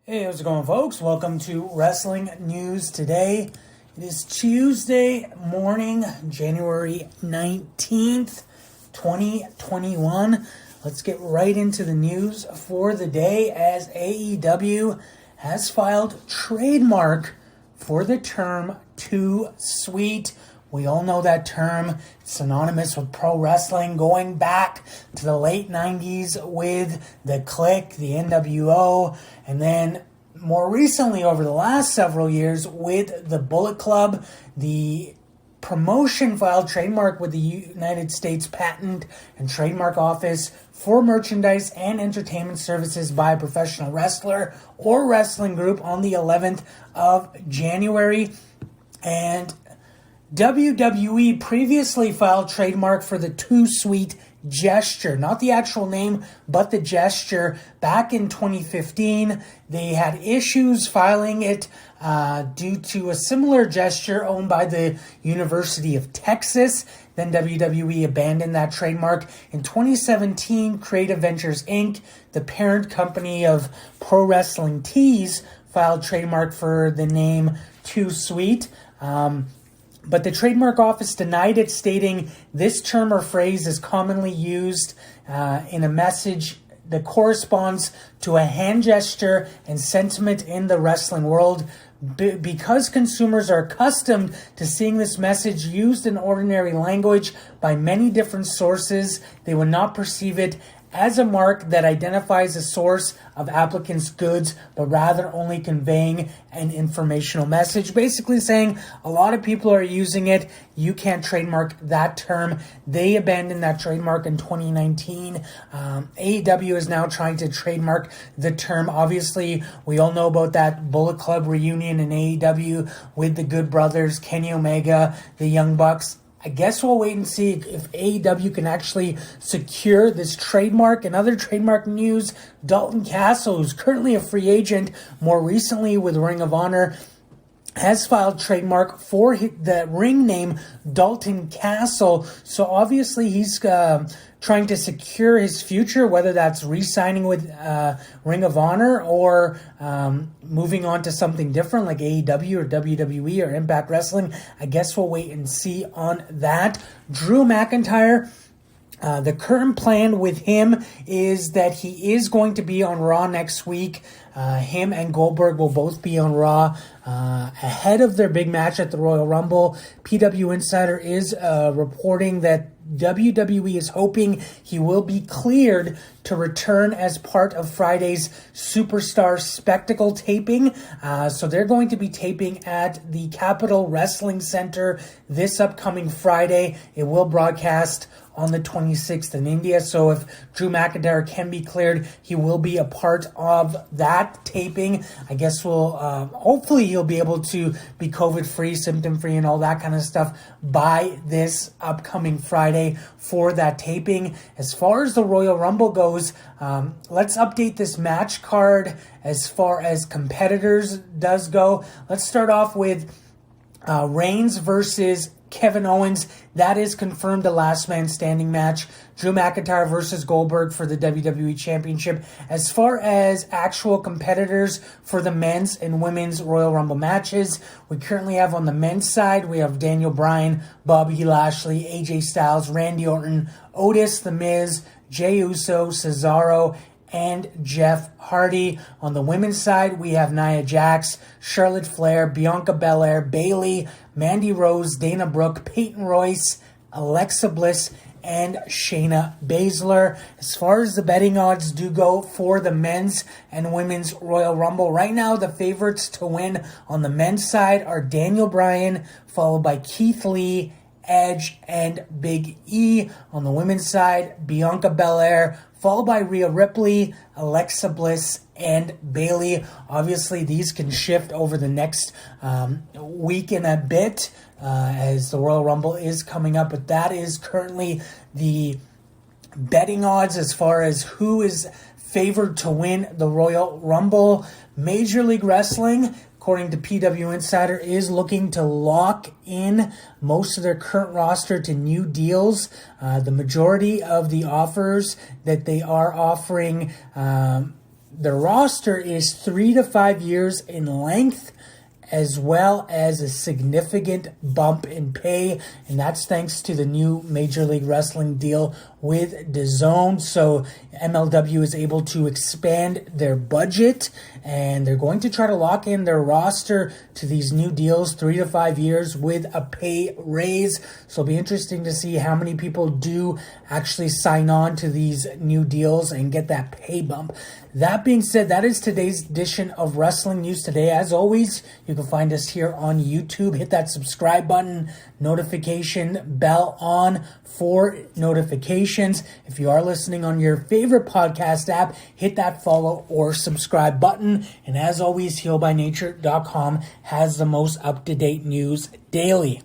Hey, how's it going, folks? Welcome to Wrestling News Today. It is Tuesday morning, January 19th, 2021. Let's get right into the news for the day as AEW has filed trademark for the term "too sweet." We all know that term. It's synonymous with pro wrestling going back to the late 90s with the Click, the NWO, and then more recently over the last several years with the Bullet Club. The promotion filed trademark with the United States Patent and Trademark Office for merchandise and entertainment services by a professional wrestler or wrestling group on the 11th of January. And WWE previously filed trademark for the "too sweet" gesture, not the actual name, but the gesture, back in 2015. They had issues filing it due to a similar gesture owned by the University of Texas. Then WWE abandoned that trademark. In 2017, Creative Ventures Inc., the parent company of Pro Wrestling Tees, filed trademark for the name "too sweet." But the Trademark Office denied it, stating this term or phrase is commonly used in a message that corresponds to a hand gesture and sentiment in the wrestling world. Because consumers are accustomed to seeing this message used in ordinary language by many different sources, they would not perceive it as a mark that identifies a source of applicant's goods, but rather only conveying an informational message. Basically saying a lot of people are using it. You can't trademark that term. They abandoned that trademark in 2019. AEW is now trying to trademark the term. Obviously, we all know about that Bullet Club reunion in AEW with the Good Brothers, Kenny Omega, the Young Bucks. I guess we'll wait and see if AEW can actually secure this trademark. And other trademark news, Dalton Castle, who's currently a free agent, more recently with Ring of Honor, has filed trademark for the ring name Dalton Castle. So obviously he's trying to secure his future, whether that's re-signing with Ring of Honor or moving on to something different like AEW or WWE or Impact Wrestling. I guess we'll wait and see on that. Drew McIntyre, the current plan with him is that he is going to be on Raw next week. Him and Goldberg will both be on Raw ahead of their big match at the Royal Rumble. PW Insider is reporting that WWE is hoping he will be cleared to return as part of Friday's Superstar Spectacle taping. So they're going to be taping at the Capitol Wrestling Center this upcoming Friday. It will broadcast on the 26th in India. So if Drew McIntyre can be cleared, he will be a part of that taping. I guess hopefully he'll be able to be COVID-free, symptom-free, and all that kind of stuff by this upcoming Friday for that taping. As far as the Royal Rumble goes, let's update this match card as far as competitors does go. Let's start off with Reigns versus Kevin Owens. That is confirmed, a last man standing match. Drew McIntyre versus Goldberg for the WWE Championship. As far as actual competitors for the men's and women's Royal Rumble matches, we currently have on the men's side, we have Daniel Bryan, Bobby Lashley, AJ Styles, Randy Orton, Otis, The Miz, Jey Uso, Cesaro, and Jeff Hardy. On the women's side, we have Nia Jax, Charlotte Flair, Bianca Belair, Bayley, Mandy Rose, Dana Brooke, Peyton Royce, Alexa Bliss, and Shayna Baszler. As far as the betting odds do go for the men's and women's Royal Rumble, right now the favorites to win on the men's side are Daniel Bryan, followed by Keith Lee, Edge, and Big E. On the women's side, Bianca Belair, followed by Rhea Ripley, Alexa Bliss, and Bayley. Obviously, these can shift over the next week and a bit as the Royal Rumble is coming up. But that is currently the betting odds as far as who is favored to win the Royal Rumble. Major League Wrestling, according to PW Insider, is looking to lock in most of their current roster to new deals. The majority of the offers that they are offering The roster is 3 to 5 years in length, as well as a significant bump in pay, and that's thanks to the new Major League Wrestling deal with DAZN. So MLW is able to expand their budget, and they're going to try to lock in their roster to these new deals, 3 to 5 years with a pay raise. So it'll be interesting to see how many people do actually sign on to these new deals and get that pay bump. That being said, that is today's edition of Wrestling News Today. As always, you can find us here on YouTube. Hit that subscribe button, notification bell on for notifications. If you are listening on your favorite podcast app, hit that follow or subscribe button. And as always, healbynature.com has the most up-to-date news daily.